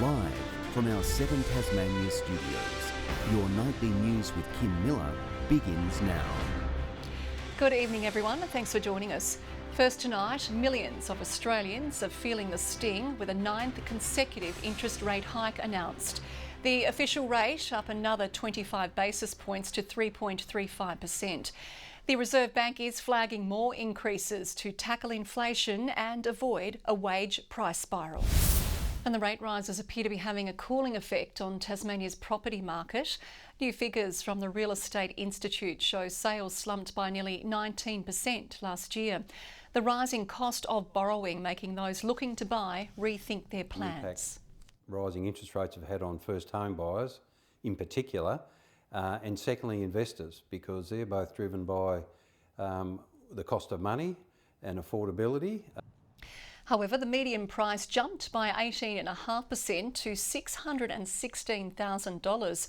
Live from our 7 Tasmania studios, your nightly news with Kim Miller begins now. Good evening everyone, thanks for joining us. First tonight, millions of Australians are feeling the sting with a 9th consecutive interest rate hike announced. The official rate up another 25 basis points to 3.35%. The Reserve Bank is flagging more increases to tackle inflation and avoid a wage price spiral. And the rate rises appear to be having a cooling effect on Tasmania's property market. New figures from the Real Estate Institute show sales slumped by nearly 19% last year. The rising cost of borrowing making those looking to buy rethink their plans. Rising interest rates have had on first home buyers in particular, and secondly investors, because they're both driven by the cost of money and affordability. However, the median price jumped by 18.5% to $616,000.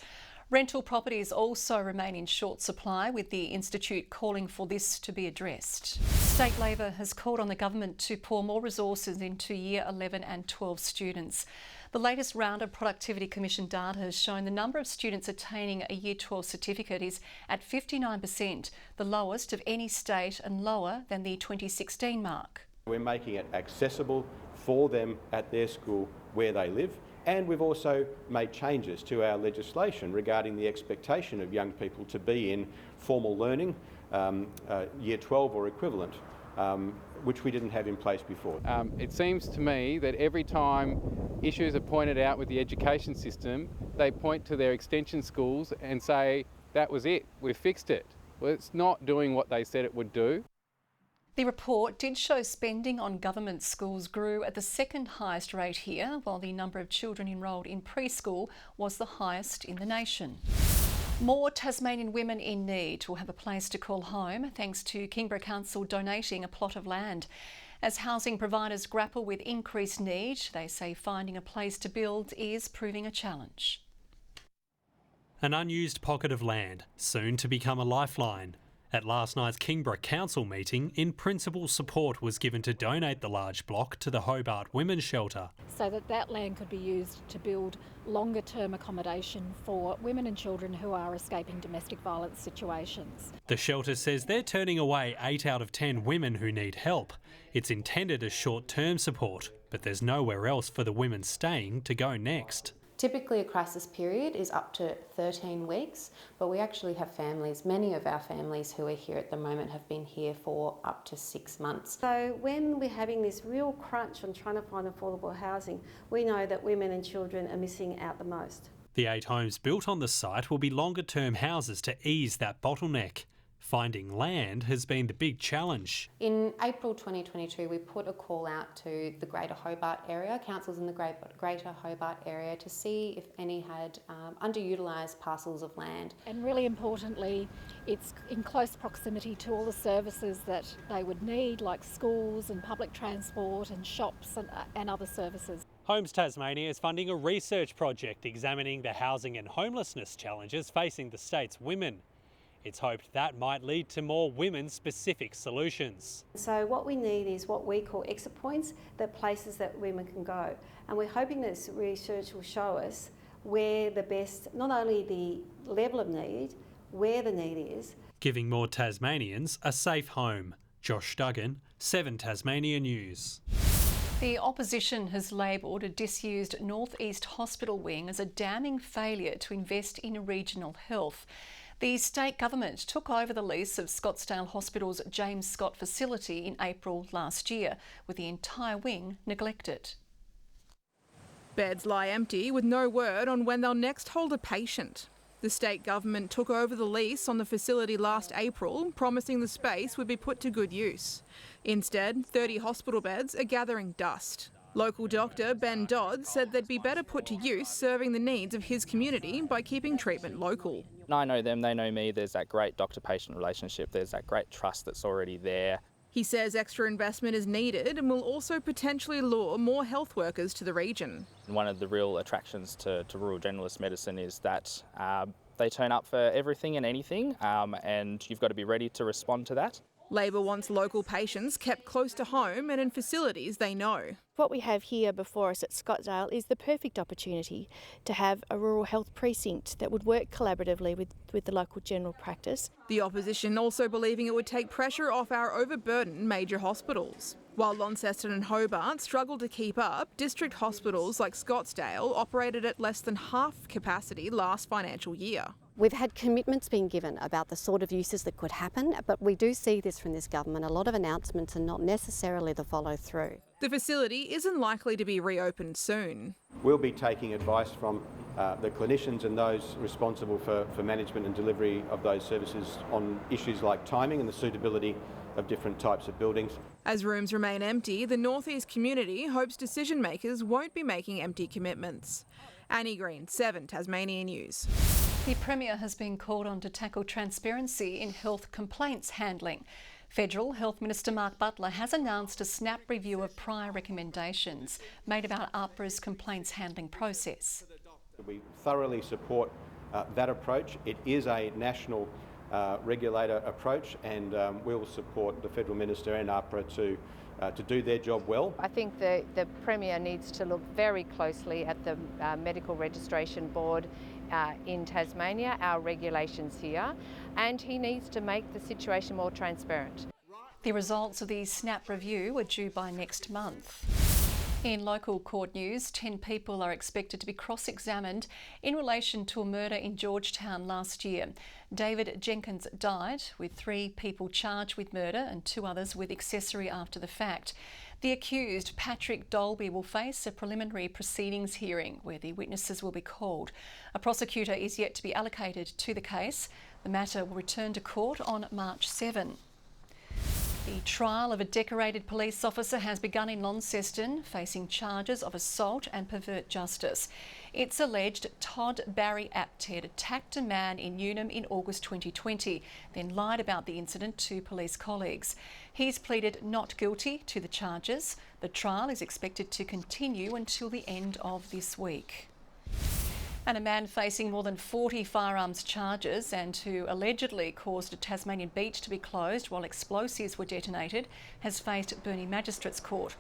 Rental properties also remain in short supply, with the Institute calling for this to be addressed. State Labor has called on the government to pour more resources into Year 11 and 12 students. The latest round of Productivity Commission data has shown the number of students attaining a Year 12 certificate is at 59%, the lowest of any state and lower than the 2016 mark. We're making it accessible for them at their school where they live, and we've also made changes to our legislation regarding the expectation of young people to be in formal learning, Year 12 or equivalent, which we didn't have in place before. It seems to me that every time issues are pointed out with the education system, they point to their extension schools and say, that was it, we've fixed it. Well, it's not doing what they said it would do. The report did show spending on government schools grew at the second highest rate here, while the number of children enrolled in preschool was the highest in the nation. More Tasmanian women in need will have a place to call home thanks to Kingborough Council donating a plot of land. As housing providers grapple with increased need, they say finding a place to build is proving a challenge. An unused pocket of land, soon to become a lifeline. At last night's Kingborough Council meeting, in principle support was given to donate the large block to the Hobart Women's Shelter. So that land could be used to build longer term accommodation for women and children who are escaping domestic violence situations. The shelter says they're turning away 8 out of 10 women who need help. It's intended as short-term support, but there's nowhere else for the women staying to go next. Typically a crisis period is up to 13 weeks, but we actually have families, many of our families who are here at the moment have been here for up to 6 months. So when we're having this real crunch on trying to find affordable housing, we know that women and children are missing out the most. The 8 homes built on the site will be longer-term houses to ease that bottleneck. Finding land has been the big challenge. In April 2022, we put a call out to the Greater Hobart area, councils in the Greater Hobart area, to see if any had underutilised parcels of land. And really importantly, it's in close proximity to all the services that they would need, like schools and public transport and shops and other services. Homes Tasmania is funding a research project examining the housing and homelessness challenges facing the state's women. It's hoped that might lead to more women-specific solutions. So what we need is what we call exit points, the places that women can go. And we're hoping this research will show us where the best, not only the level of need, where the need is. Giving more Tasmanians a safe home. Josh Duggan, 7 Tasmania News. The opposition has labelled a disused North East Hospital wing as a damning failure to invest in regional health. The state government took over the lease of Scottsdale Hospital's James Scott facility in April last year, with the entire wing neglected. Beds lie empty with no word on when they'll next hold a patient. The state government took over the lease on the facility last April, promising the space would be put to good use. Instead, 30 hospital beds are gathering dust. Local doctor Ben Dodd said they'd be better put to use serving the needs of his community by keeping treatment local. I know them, they know me. There's that great doctor-patient relationship. There's that great trust that's already there. He says extra investment is needed and will also potentially lure more health workers to the region. One of the real attractions to rural generalist medicine is that they turn up for everything and anything, and you've got to be ready to respond to that. Labor wants local patients kept close to home and in facilities they know. What we have here before us at Scottsdale is the perfect opportunity to have a rural health precinct that would work collaboratively with the local general practice. The opposition also believing it would take pressure off our overburdened major hospitals. While Launceston and Hobart struggle to keep up, district hospitals like Scottsdale operated at less than half capacity last financial year. We've had commitments being given about the sort of uses that could happen, but we do see this from this government, a lot of announcements and not necessarily the follow through. The facility isn't likely to be reopened soon. We'll be taking advice from the clinicians and those responsible for management and delivery of those services on issues like timing and the suitability of different types of buildings. As rooms remain empty, the North East community hopes decision makers won't be making empty commitments. Annie Green, 7 Tasmania News. The Premier has been called on to tackle transparency in health complaints handling. Federal Health Minister Mark Butler has announced a snap review of prior recommendations made about AHPRA's complaints handling process. We thoroughly support that approach. It is a national regulator approach, and we'll support the Federal Minister and AHPRA to do their job well. I think the Premier needs to look very closely at the Medical Registration Board in Tasmania, our regulations here, and he needs to make the situation more transparent. The results of the snap review are due by next month. In local court news, 10 people are expected to be cross-examined in relation to a murder in Georgetown last year. David Jenkins died, with 3 people charged with murder and 2 others with accessory after the fact. The accused, Patrick Dolby, will face a preliminary proceedings hearing where the witnesses will be called. A prosecutor is yet to be allocated to the case. The matter will return to court on March 7. The trial of a decorated police officer has begun in Launceston, facing charges of assault and pervert justice. It's alleged Todd Barry Apted attacked a man in Unum in August 2020, then lied about the incident to police colleagues. He's pleaded not guilty to the charges. The trial is expected to continue until the end of this week. And a man facing more than 40 firearms charges and who allegedly caused a Tasmanian beach to be closed while explosives were detonated has faced Burnie Magistrates Court.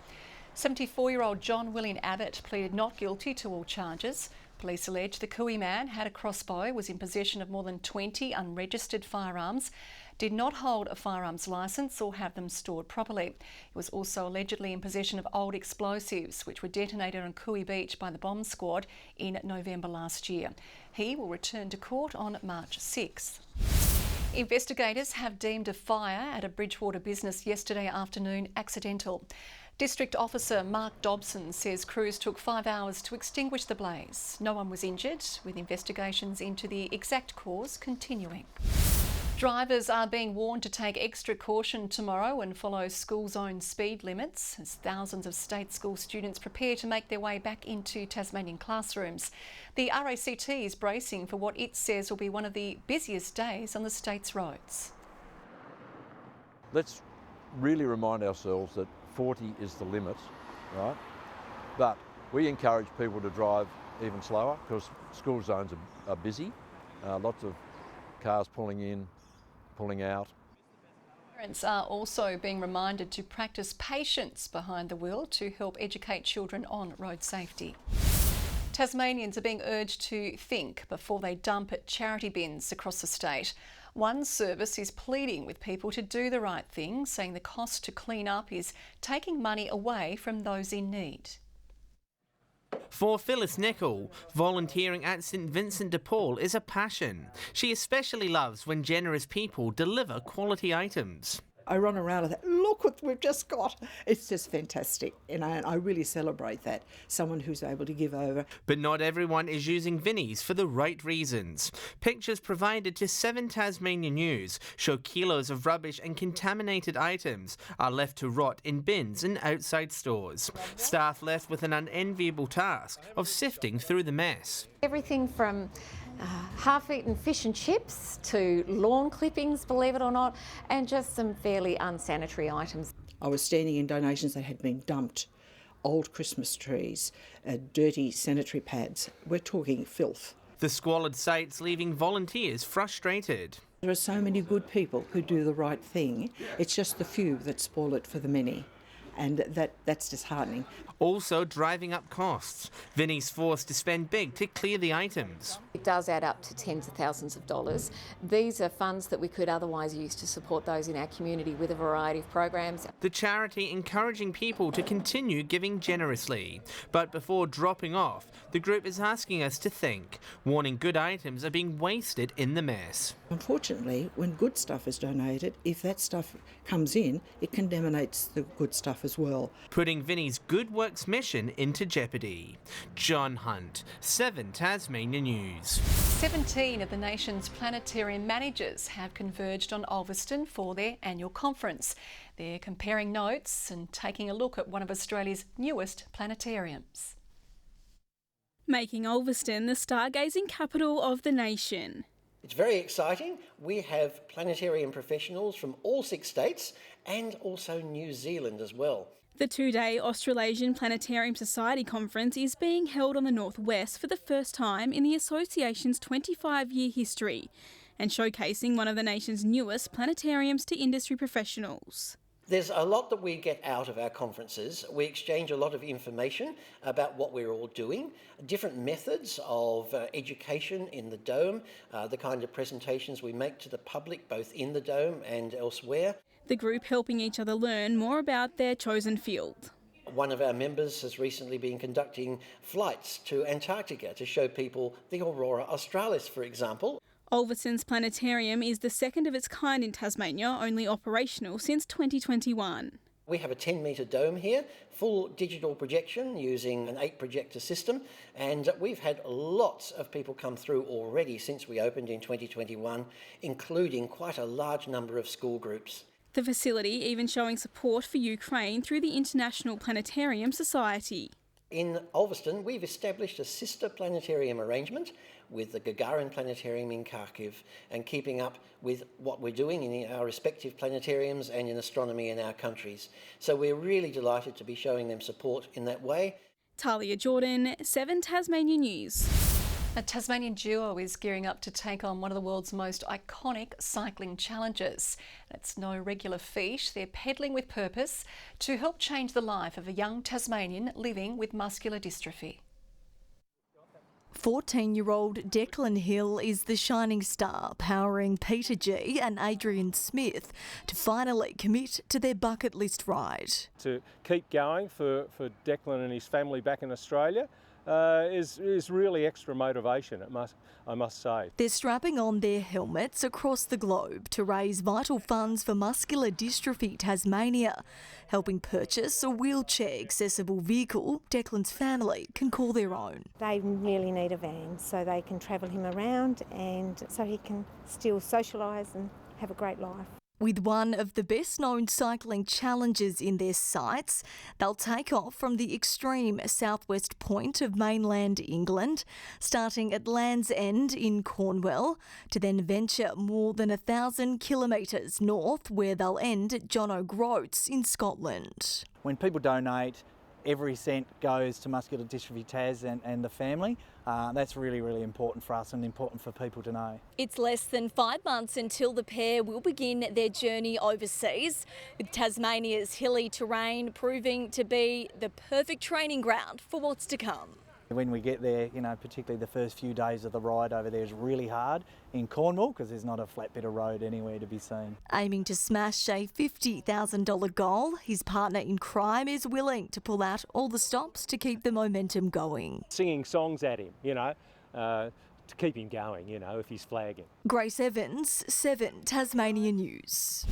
74-year-old John William Abbott pleaded not guilty to all charges. Police allege the Cooey man had a crossbow, was in possession of more than 20 unregistered firearms, did not hold a firearms licence or have them stored properly. He was also allegedly in possession of old explosives which were detonated on Cooey Beach by the bomb squad in November last year. He will return to court on March 6th. Investigators have deemed a fire at a Bridgewater business yesterday afternoon accidental. District Officer Mark Dobson says crews took 5 hours to extinguish the blaze. No one was injured, with investigations into the exact cause continuing. Drivers are being warned to take extra caution tomorrow and follow school zone speed limits as thousands of state school students prepare to make their way back into Tasmanian classrooms. The RACT is bracing for what it says will be one of the busiest days on the state's roads. Let's really remind ourselves that 40 is the limit, right? But we encourage people to drive even slower because school zones are busy. Lots of cars pulling in, pulling out. Parents are also being reminded to practice patience behind the wheel to help educate children on road safety. Tasmanians are being urged to think before they dump at charity bins across the state. One service is pleading with people to do the right thing, saying the cost to clean up is taking money away from those in need. For Phyllis Nichol, volunteering at St Vincent de Paul is a passion. She especially loves when generous people deliver quality items. I run around and think, look what we've just got. It's just fantastic, and I really celebrate that, someone who's able to give over. But not everyone is using Vinnies for the right reasons. Pictures provided to 7 Tasmania News show kilos of rubbish and contaminated items are left to rot in bins and outside stores. Staff left with an unenviable task of sifting through the mess. Everything from half-eaten fish and chips to lawn clippings, believe it or not, and just some fairly unsanitary items. I was standing in donations that had been dumped, old Christmas trees, dirty sanitary pads. We're talking filth. The squalid site's leaving volunteers frustrated. There are so many good people who do the right thing. It's just the few that spoil it for the many. And that's disheartening. Also driving up costs. Vinnie's forced to spend big to clear the items. It does add up to tens of thousands of dollars. These are funds that we could otherwise use to support those in our community with a variety of programs. The charity encouraging people to continue giving generously. But before dropping off, the group is asking us to think, warning good items are being wasted in the mess. Unfortunately, when good stuff is donated, if that stuff comes in, it contaminates the good stuff as well. Putting Vinnie's good works mission into jeopardy. John Hunt, 7 Tasmania News. 17 of the nation's planetarium managers have converged on Ulverston for their annual conference. They're comparing notes and taking a look at one of Australia's newest planetariums. Making Ulverston the stargazing capital of the nation. It's very exciting. We have planetarium professionals from all 6 states and also New Zealand as well. The 2-day Australasian Planetarium Society conference is being held on the Northwest for the first time in the association's 25-year history and showcasing one of the nation's newest planetariums to industry professionals. There's a lot that we get out of our conferences. We exchange a lot of information about what we're all doing, different methods of education in the Dome, the kind of presentations we make to the public both in the Dome and elsewhere. The group helping each other learn more about their chosen field. One of our members has recently been conducting flights to Antarctica to show people the Aurora Australis, for example. Ulverston's planetarium is the second of its kind in Tasmania, only operational since 2021. We have a 10-metre dome here, full digital projection using an 8-projector system, and we've had lots of people come through already since we opened in 2021, including quite a large number of school groups. The facility even showing support for Ukraine through the International Planetarium Society. In Ulverston, we've established a sister planetarium arrangement with the Gagarin Planetarium in Kharkiv and keeping up with what we're doing in our respective planetariums and in astronomy in our countries. So we're really delighted to be showing them support in that way. Talia Jordan, 7 Tasmania News. A Tasmanian duo is gearing up to take on one of the world's most iconic cycling challenges. It's no regular feat. They're pedalling with purpose to help change the life of a young Tasmanian living with muscular dystrophy. 14-year-old Declan Hill is the shining star, powering Peter G and Adrian Smith to finally commit to their bucket list ride. To keep going for Declan and his family back in Australia is really extra motivation, I must say. They're strapping on their helmets across the globe to raise vital funds for Muscular Dystrophy Tasmania, helping purchase a wheelchair-accessible vehicle Declan's family can call their own. They really need a van so they can travel him around and so he can still socialise and have a great life. With one of the best-known cycling challenges in their sights, they'll take off from the extreme southwest point of mainland England, starting at Land's End in Cornwall, to then venture more than 1,000 kilometres north, where they'll end at John O'Groats in Scotland. When people donate, every cent goes to Muscular Dystrophy Tas and the family. That's really, really important for us and important for people to know. It's less than 5 months until the pair will begin their journey overseas, with Tasmania's hilly terrain proving to be the perfect training ground for what's to come. When we get there, particularly the first few days of the ride over there is really hard in Cornwall because there's not a flat bit of road anywhere to be seen. Aiming to smash a $50,000 goal, his partner in crime is willing to pull out all the stops to keep the momentum going. Singing songs at him, to keep him going, if he's flagging. Grace Evans, 7 Tasmania News.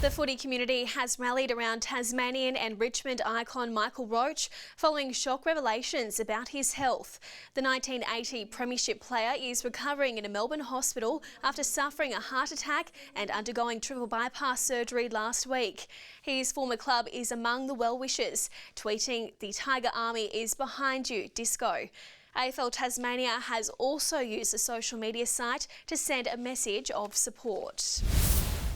The footy community has rallied around Tasmanian and Richmond icon Michael Roach following shock revelations about his health. The 1980 Premiership player is recovering in a Melbourne hospital after suffering a heart attack and undergoing triple bypass surgery last week. His former club is among the well-wishers, tweeting, "The Tiger Army is behind you, Disco." AFL Tasmania has also used the social media site to send a message of support.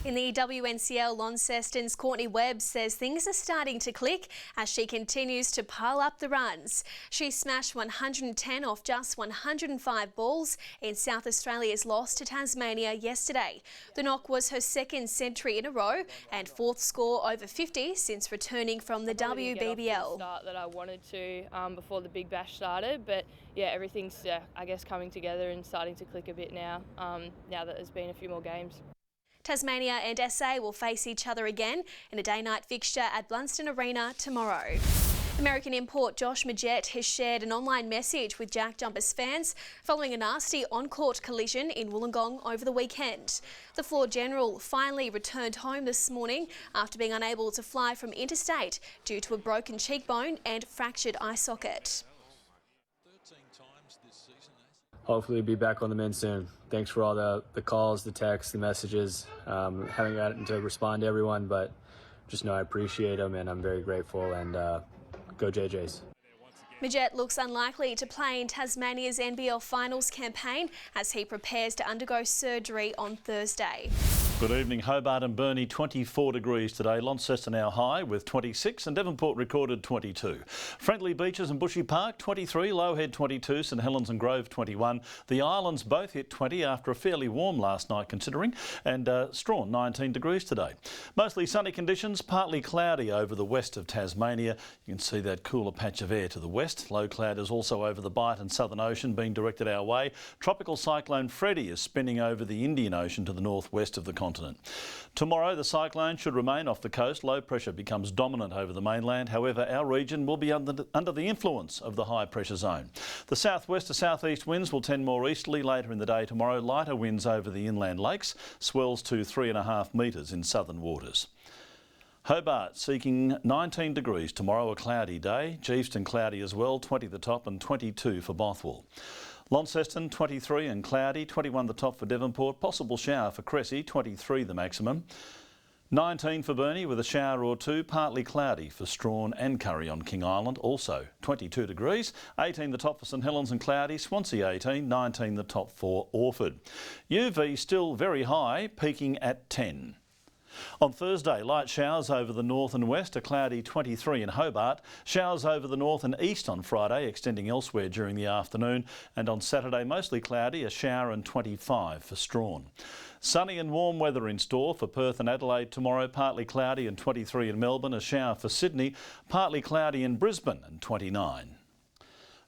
In the WNCL, Launceston's Courtney Webb says things are starting to click as she continues to pile up the runs. She smashed 110 off just 105 balls in South Australia's loss to Tasmania yesterday. The knock was her second century in a row and fourth score over 50 since returning from the WBBL. Didn't get off to the start that I wanted to before the Big Bash started, but yeah, everything's I guess coming together and starting to click a bit now. Now that there's been a few more games. Tasmania and SA will face each other again in a day-night fixture at Blunston Arena tomorrow. American import Josh Majette has shared an online message with Jack Jumpers fans following a nasty on-court collision in Wollongong over the weekend. The floor general finally returned home this morning after being unable to fly from interstate due to a broken cheekbone and fractured eye socket. Hopefully be back on the mend soon. Thanks for all the calls, the texts, the messages. Haven't gotten to respond to everyone, but just know I appreciate them and I'm very grateful, and go JJs. Majette looks unlikely to play in Tasmania's NBL Finals campaign as he prepares to undergo surgery on Thursday. Good evening. Hobart and Burnie 24 degrees today. Launceston our high with 26 and Devonport recorded 22. Friendly Beaches and Bushy Park 23, Lowhead 22, St Helens and Grove 21. The Islands both hit 20 after a fairly warm last night considering, and Strawn 19 degrees today. Mostly sunny conditions, partly cloudy over the west of Tasmania. You can see that cooler patch of air to the west. Low cloud is also over the Bight and Southern Ocean being directed our way. Tropical cyclone Freddie is spinning over the Indian Ocean to the northwest of the continent. Tomorrow the cyclone should remain off the coast. Low pressure becomes dominant over the mainland. However, our region will be under the influence of the high pressure zone. The southwest to southeast winds will tend more easterly later in the day tomorrow. Lighter winds over the inland lakes, swells to 3.5 metres in southern waters. Hobart seeking 19 degrees tomorrow, a cloudy day. Geeveston cloudy as well, 20 the top and 22 for Bothwell. Launceston 23 and cloudy, 21 the top for Devonport, possible shower for Cressy, 23 the maximum. 19 for Burnie with a shower or two, partly cloudy for Strawn and Curry on King Island, also 22 degrees. 18 the top for St Helens and cloudy, Swansea 18, 19 the top for Orford. UV still very high, peaking at 10. On Thursday, light showers over the north and west, a cloudy 23 in Hobart. Showers over the north and east on Friday, extending elsewhere during the afternoon. And on Saturday, mostly cloudy, a shower and 25 for Strawn. Sunny and warm weather in store for Perth and Adelaide tomorrow, partly cloudy and 23 in Melbourne. A shower for Sydney, partly cloudy in Brisbane and 29.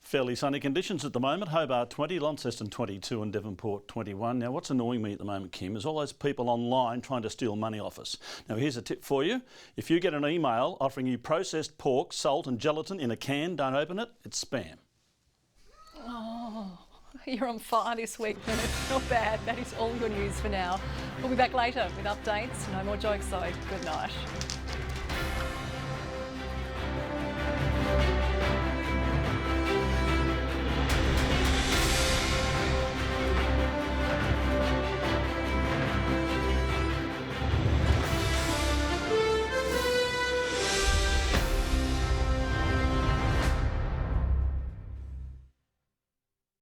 Fairly sunny conditions at the moment. Hobart 20, Launceston 22 and Devonport 21. Now what's annoying me at the moment, Kim, is all those people online trying to steal money off us. Now here's a tip for you. If you get an email offering you processed pork, salt and gelatin in a can, don't open it. It's spam. Oh, you're on fire this week, Bernard. Not bad. That is all your news for now. We'll be back later with updates. No more jokes though. Good night.